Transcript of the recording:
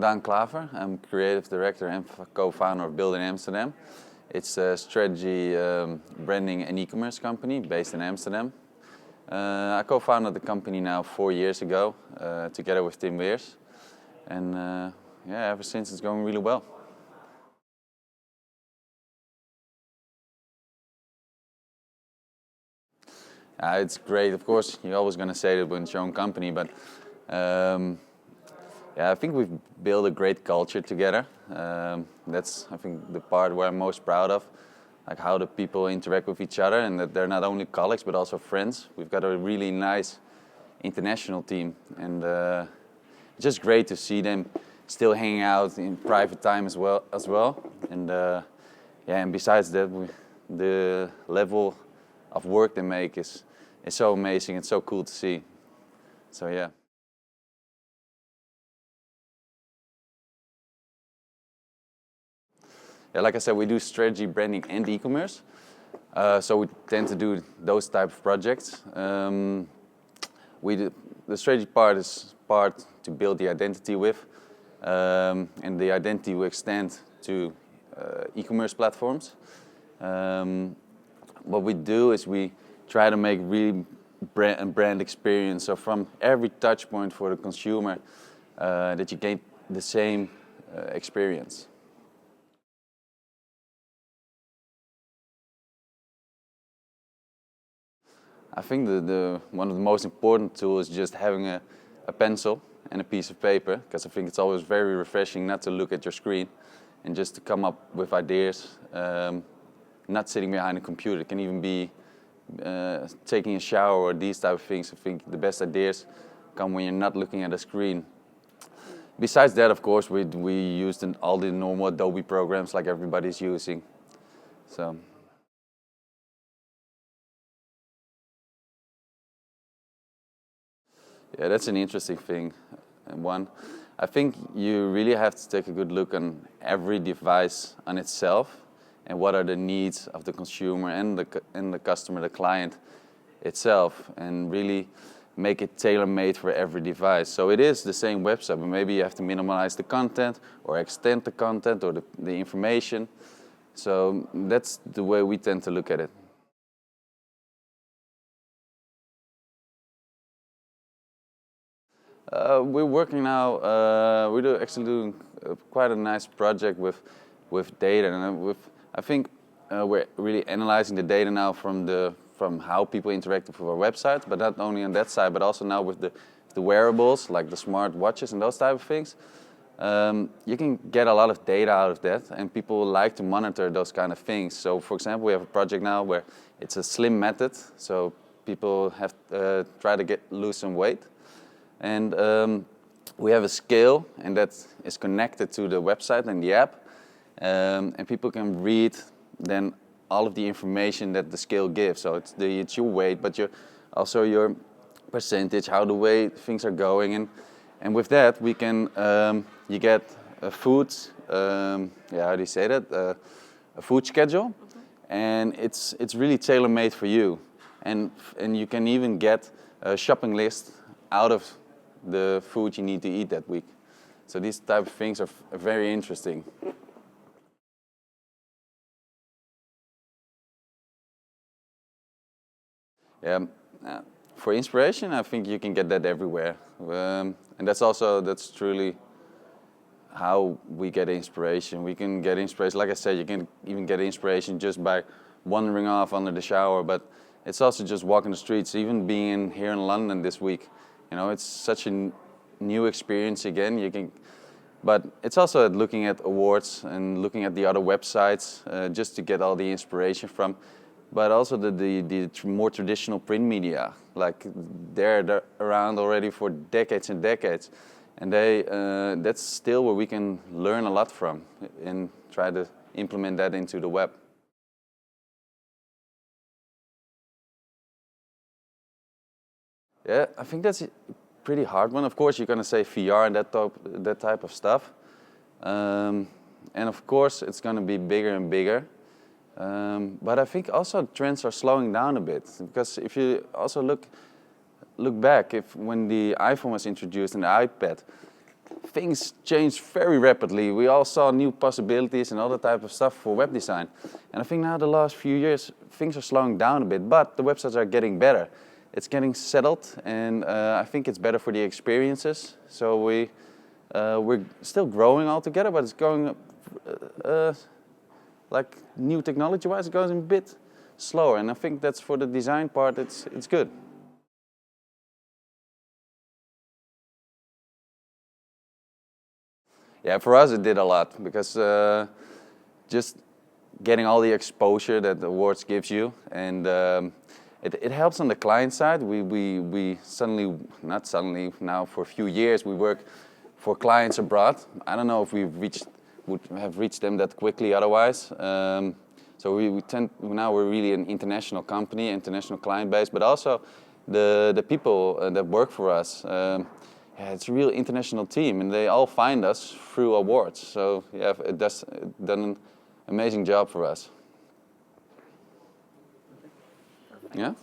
Daan Klaver. I'm creative director and co-founder of Build in Amsterdam. It's a strategy, branding and e-commerce company based in Amsterdam. I co-founded the company now 4 years ago, together with Tim Weers. And yeah, ever since it's going really well. It's great. Of course, you're always going to say that when it's your own company, but yeah, I think we've built a great culture together. That's, I think, the part where I'm most proud of, like how the people interact with each other, and that they're not only colleagues but also friends. We've got a really nice international team, and it's just great to see them still hanging out in private time as well. And yeah, and besides that, the level of work they make is so amazing and so cool to see. So yeah. Yeah, like I said, we do strategy, branding, and e-commerce. So we tend to do those type of projects. The strategy part is part to build the identity with, and the identity we extend to e-commerce platforms. What we do is we try to make really brand experience. So from every touch point for the consumer, that you gain the same experience. I think one of the most important tools is just having a pencil and a piece of paper, because I think it's always very refreshing not to look at your screen and just to come up with ideas, not sitting behind a computer. It can even be taking a shower or these type of things. I think the best ideas come when you're not looking at a screen. Besides that, of course, we used all the normal Adobe programs like everybody's using. So. Yeah, that's an interesting thing. One, I think you really have to take a good look on every device on itself and what are the needs of the consumer and the customer, the client itself, and really make it tailor-made for every device. So it is the same website, but maybe you have to minimize the content or extend the content or the information. So that's the way we tend to look at it. We're working now. We're actually doing quite a nice project with data, and I think we're really analyzing the data now from how people interact with our website, but not only on that side, but also now with the wearables like the smart watches and those type of things. You can get a lot of data out of that, and people like to monitor those kind of things. So, for example, we have a project now where it's a slim method, so people have try to lose some weight. And we have a scale, and that is connected to the website and the app. And people can read then all of the information that the scale gives. So it's your weight, but also your percentage, how the way things are going. And with that, we can you get a food, yeah, how do you say that? A food schedule, and it's really tailor-made for you. And you can even get a shopping list out of the food you need to eat that week. So these type of things are very interesting. Yeah, for inspiration, I think you can get that everywhere, and that's truly how we get inspiration. We can get inspiration, like I said, you can even get inspiration just by wandering off under the shower, but it's also just walking the streets, even being here in London this week. You know, it's such a new experience again. But it's also looking at Awwwards and looking at the other websites just to get all the inspiration from. But also the more traditional print media, like they're around already for decades and decades, and that's still where we can learn a lot from and try to implement that into the web. Yeah, I think that's a pretty hard one. Of course, you're going to say VR and that type of stuff. And of course, it's going to be bigger and bigger. But I think also trends are slowing down a bit. Because if you also look back, when the iPhone was introduced and the iPad, things changed very rapidly. We all saw new possibilities and all that type of stuff for web design. And I think now the last few years, things are slowing down a bit, but the websites are getting better. It's getting settled, and I think it's better for the experiences. So we're still growing all together, but it's going like new technology-wise, it goes a bit slower. And I think that's for the design part, it's good. Yeah, for us it did a lot, because just getting all the exposure that the Awwwards gives you, and it helps on the client side. We suddenly, not suddenly, now for a few years we work for clients abroad. I don't know if would have reached them that quickly otherwise. So now we're really an international company, international client base, but also the people that work for us. Yeah, it's a real international team, and they all find us through Awwwards. So yeah, it done an amazing job for us. Yeah.